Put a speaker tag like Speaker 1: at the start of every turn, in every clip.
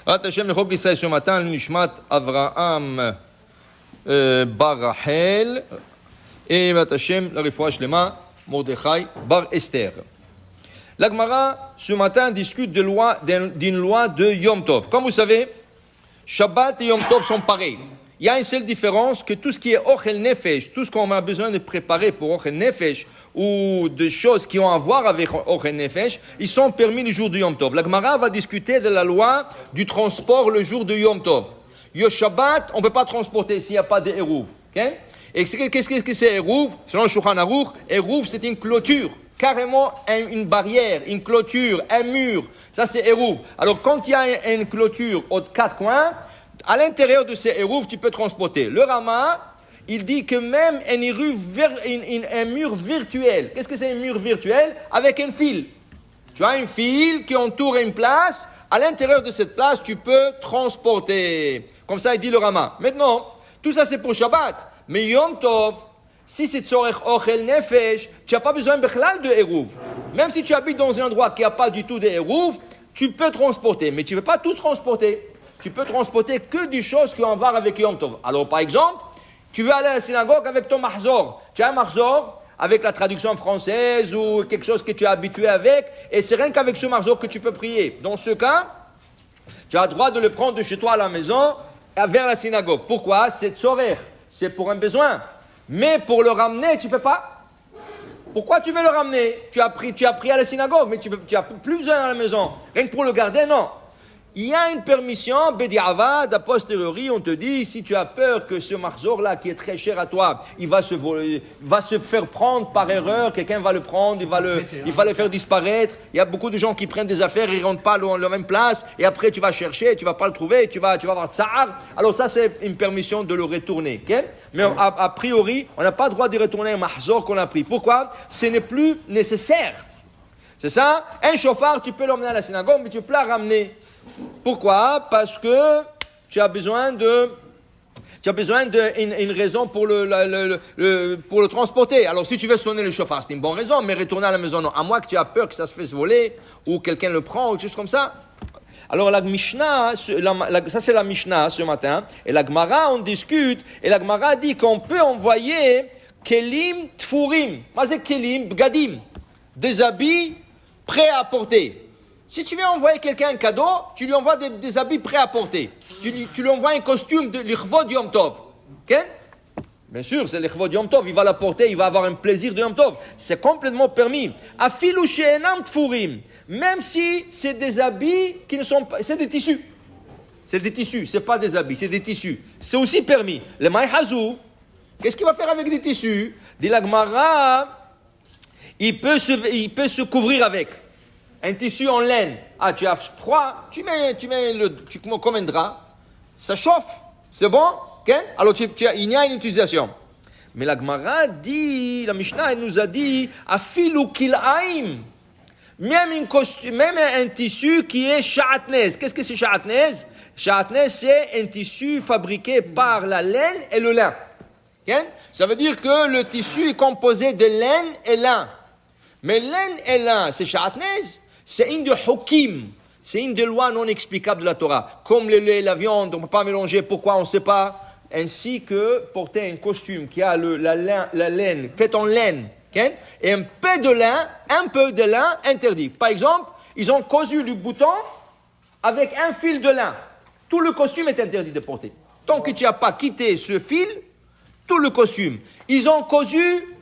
Speaker 1: Hashem, le Chok Israël ce matin, le Nishmat Avraham Bar Rachel et Hashem, la Refoua Shlema Mordechai Bar Esther. La Gemara ce matin discute d'une loi de Yom Tov. Comme vous savez, Shabbat et Yom Tov sont pareils. Il y a une seule différence, que tout ce qui est Ochel Nefesh, tout ce qu'on a besoin de préparer pour Ochel Nefesh, ou de choses qui ont à voir avec Ochel Nefesh, ils sont permis le jour de Yom Tov. La Gemara va discuter de la loi du transport le jour de Yom Tov. Yo Shabbat, on ne peut pas transporter s'il n'y a pas de Eruv. Okay? Et qu'est-ce que c'est Eruv? Selon le Shulchan Aruch, Eruv c'est une clôture. Carrément une barrière, une clôture, un mur. Ça c'est Eruv. Alors quand il y a une clôture aux quatre coins, à l'intérieur de ces Eruv, tu peux transporter. Le Rama, il dit que même un mur virtuel. Qu'est-ce que c'est un mur virtuel? Avec un fil. Tu as un fil qui entoure une place. À l'intérieur de cette place, tu peux transporter. Comme ça, il dit le Rama. Maintenant, tout ça c'est pour Shabbat. Mais Yom Tov, si c'est Tzorech Ochel Nefesh, tu n'as pas besoin de Eruv. Même si tu habites dans un endroit qui n'a pas du tout de Eruv, tu peux transporter. Mais tu ne peux pas tout transporter. Tu peux transporter que des choses qui ont à voir avec Yom Tov. Alors, par exemple, tu veux aller à la synagogue avec ton mahzor. Tu as un mahzor avec la traduction française ou quelque chose que tu es habitué avec, et c'est rien qu'avec ce mahzor que tu peux prier. Dans ce cas, tu as le droit de le prendre de chez toi à la maison vers la synagogue. Pourquoi? C'est tzorech, c'est pour un besoin. Mais pour le ramener, tu ne peux pas. Pourquoi tu veux le ramener? Tu as pris à la synagogue, mais tu n'as plus besoin à la maison. Rien que pour le garder, non. Il y a une permission, Bediavad, a posteriori, on te dit, si tu as peur que ce mahzor-là, qui est très cher à toi, il va se faire prendre par erreur, quelqu'un va le prendre, il va le faire disparaître. Il y a beaucoup de gens qui prennent des affaires, ils ne rentrent pas à la même place, et après tu vas chercher, tu ne vas pas le trouver, tu vas avoir tsar. Alors ça, c'est une permission de le retourner. Okay? Mais a priori, on n'a pas le droit de retourner un mahzor qu'on a pris. Pourquoi? Ce n'est plus nécessaire. C'est ça? Un chauffard, tu peux l'emmener à la synagogue, mais tu ne peux pas le ramener. Pourquoi? Parce que tu as besoin d'une raison pour le transporter. Alors si tu veux sonner le chauffard, c'est une bonne raison, mais retourner à la maison, non. À moins que tu aies peur que ça se fasse voler, ou quelqu'un le prend, ou quelque chose comme ça. Alors la Mishnah, ça c'est la Mishnah ce matin, et la Gemara on discute, et la Gemara dit qu'on peut envoyer kelim tfurim. Qu'est-ce que c'est kelim? Bgadim. Des habits prêts à porter. Si tu veux envoyer quelqu'un un cadeau, tu lui envoies des habits prêts à porter. Tu lui envoies un costume de l'Ichvod Yom Tov. Okay? Bien sûr, c'est l'Ichvod Yom Tov, il va la porter, il va avoir un plaisir de Yom Tov. C'est complètement permis. Afilu she'enam tfurim. Même si c'est des habits qui ne sont pas... C'est des tissus. C'est des tissus, c'est pas des habits, c'est des tissus. C'est aussi permis. Le maïhazou, qu'est-ce qu'il va faire avec des tissus? Dit la Gemara, il peut se couvrir avec. Un tissu en laine. Ah, tu as froid, tu mets comme un drap. Ça chauffe. C'est bon? Okay? Alors, il y a une utilisation. Mais la Gemara dit, la Mishnah, elle nous a dit, afilu kil'aim. Même un tissu qui est sha'atnez. Qu'est-ce que c'est sha'atnez? Sha'atnez, c'est un tissu fabriqué par la laine et le lin. Okay? Ça veut dire que le tissu est composé de laine et lin. Mais laine et lin, c'est sha'atnez. C'est une de hukim, c'est une des lois non explicables de la Torah. Comme le lait et la viande, on ne peut pas mélanger, pourquoi on ne sait pas. Ainsi que porter un costume qui a la laine, fait en laine, okay? Et un peu de lin interdit. Par exemple, ils ont cousu le bouton avec un fil de lin. Tout le costume est interdit de porter. Tant que tu n'as pas quitté ce fil, tout le costume. Ils ont cousu...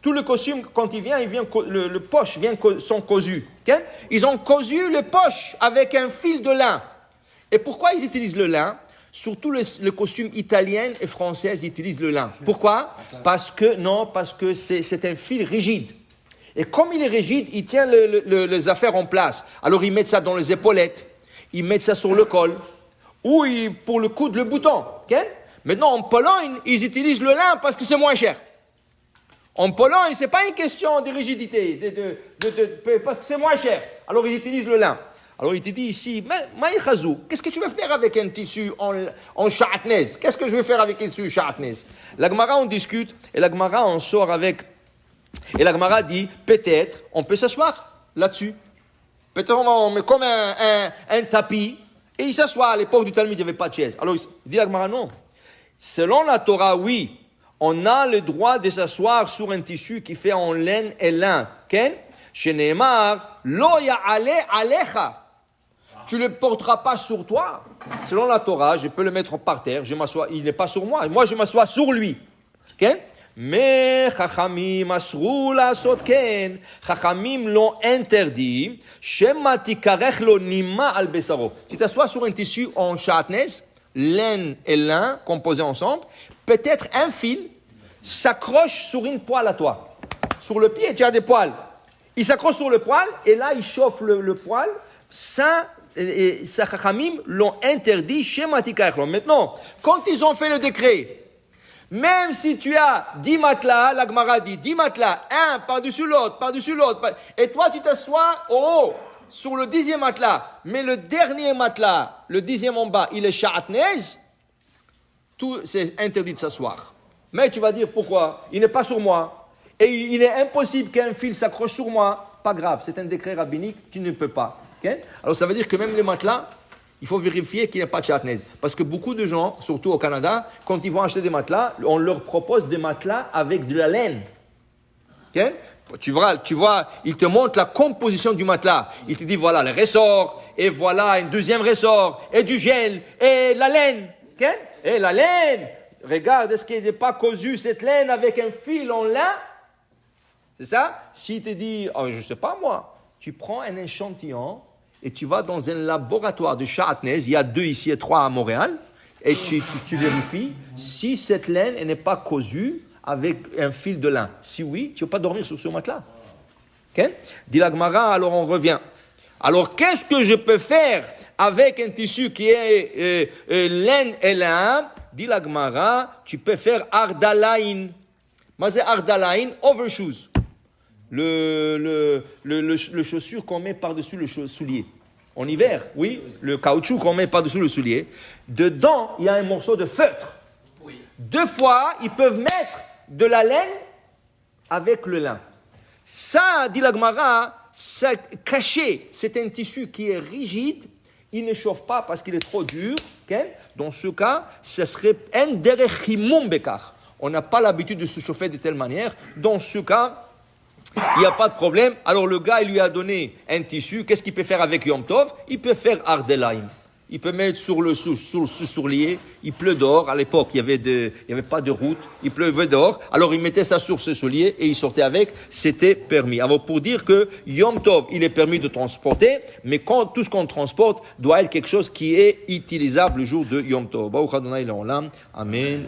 Speaker 1: Tout le costume, quand il vient le poche sont cousus. Okay? Ils ont cousu les poches avec un fil de lin. Et pourquoi ils utilisent le lin? Surtout le costume italien et français utilisent le lin. Pourquoi? Parce que c'est un fil rigide. Et comme il est rigide, il tient les affaires en place. Alors ils mettent ça dans les épaulettes, ils mettent ça sur le col, ou pour le coudre le bouton. Okay? Maintenant, en Pologne, ils utilisent le lin parce que c'est moins cher. En Pologne, ce n'est pas une question de rigidité, parce que c'est moins cher. Alors, ils utilisent le lin. Alors, il te dit ici, Maïchazou, qu'est-ce que tu veux faire avec un tissu en sha'atnez? Qu'est-ce que je veux faire avec un tissu sha'atnez? La Gemara, on discute, et la Gemara, on sort avec... Et la Gemara dit, peut-être, on peut s'asseoir là-dessus. Peut-être on met comme un tapis, Et il s'assoit. À l'époque du Talmud, il n'y avait pas de chaise. Alors, il dit la Gemara, non. Selon la Torah, oui, on a le droit de s'asseoir sur un tissu qui fait en laine et lin. Ken? Chez Neymar, lo ya'ale alecha. Tu ne le porteras pas sur toi. Selon la Torah, je peux le mettre par terre, je m'assois, il n'est pas sur moi. Moi, je m'assois sur lui. Okay? Mais Chachamim asrou la sotken. Chachamim l'ont interdit. Shema tikarech lo nima al besaro. Tu t'assois sur un tissu en shatnez, laine et lin composés ensemble, peut-être un fil s'accroche sur une poêle à toi. Sur le pied, tu as des poils. Il s'accroche sur le poêle et là, il chauffe le poêle. Ça, Chachamim l'ont interdit chez Matikaïchlon. Maintenant, quand ils ont fait le décret, même si tu as 10 matelas, la Gemara dit 10 matelas, un par-dessus l'autre, et toi tu t'assois au haut, sur le 10e matelas, mais le dernier matelas, le 10e en bas, il est sha'atnez, tout c'est interdit de s'asseoir. Mais tu vas dire pourquoi? Il n'est pas sur moi, et il est impossible qu'un fil s'accroche sur moi. Pas grave, c'est un décret rabbinique, tu ne peux pas. Okay? Alors ça veut dire que même les matelas, il faut vérifier qu'il n'y a pas de chatnez. Parce que beaucoup de gens, surtout au Canada, quand ils vont acheter des matelas, on leur propose des matelas avec de la laine. Okay? Tu vois, il te montre la composition du matelas. Il te dit voilà le ressort, et voilà un deuxième ressort, et du gel, et la laine. Okay? Et la laine, regarde, est-ce qu'il n'est pas cousu cette laine avec un fil en lin? C'est ça? S'il te dit, oh, je ne sais pas moi, tu prends un échantillon, et tu vas dans un laboratoire de Cha'atnez, il y a 2 ici et 3 à Montréal, et tu vérifies si cette laine n'est pas cousue avec un fil de lin. Si oui, tu ne vas pas dormir sur ce matelas. Okay? Dit la Gemara, alors on revient. Alors qu'est-ce que je peux faire avec un tissu qui est laine et lin? Dit la Gemara, tu peux faire ardalaïn. Mais c'est ardalaïn, overshoes. Le chaussure qu'on met par-dessus le soulier. En hiver, oui, le caoutchouc qu'on met par-dessus le soulier. Dedans, il y a un morceau de feutre. Oui. 2 fois, ils peuvent mettre de la laine avec le lin. Ça, dit la Gemara, ça caché, c'est un tissu qui est rigide, il ne chauffe pas parce qu'il est trop dur. Okay? Dans ce cas, ce serait un derechimum bekar. On n'a pas l'habitude de se chauffer de telle manière. Dans ce cas, il n'y a pas de problème. Alors le gars, il lui a donné un tissu. Qu'est-ce qu'il peut faire avec Yom Tov? Il peut faire Ardelaim. Il peut mettre sur le soulier. Il pleut dehors. À l'époque, il n'y avait pas de route. Il pleuvait dehors. Alors il mettait ça sur ce soulier et il sortait avec. C'était permis. Alors pour dire que Yom Tov, il est permis de transporter, mais tout ce qu'on transporte doit être quelque chose qui est utilisable le jour de Yom Tov. Amen. Amen.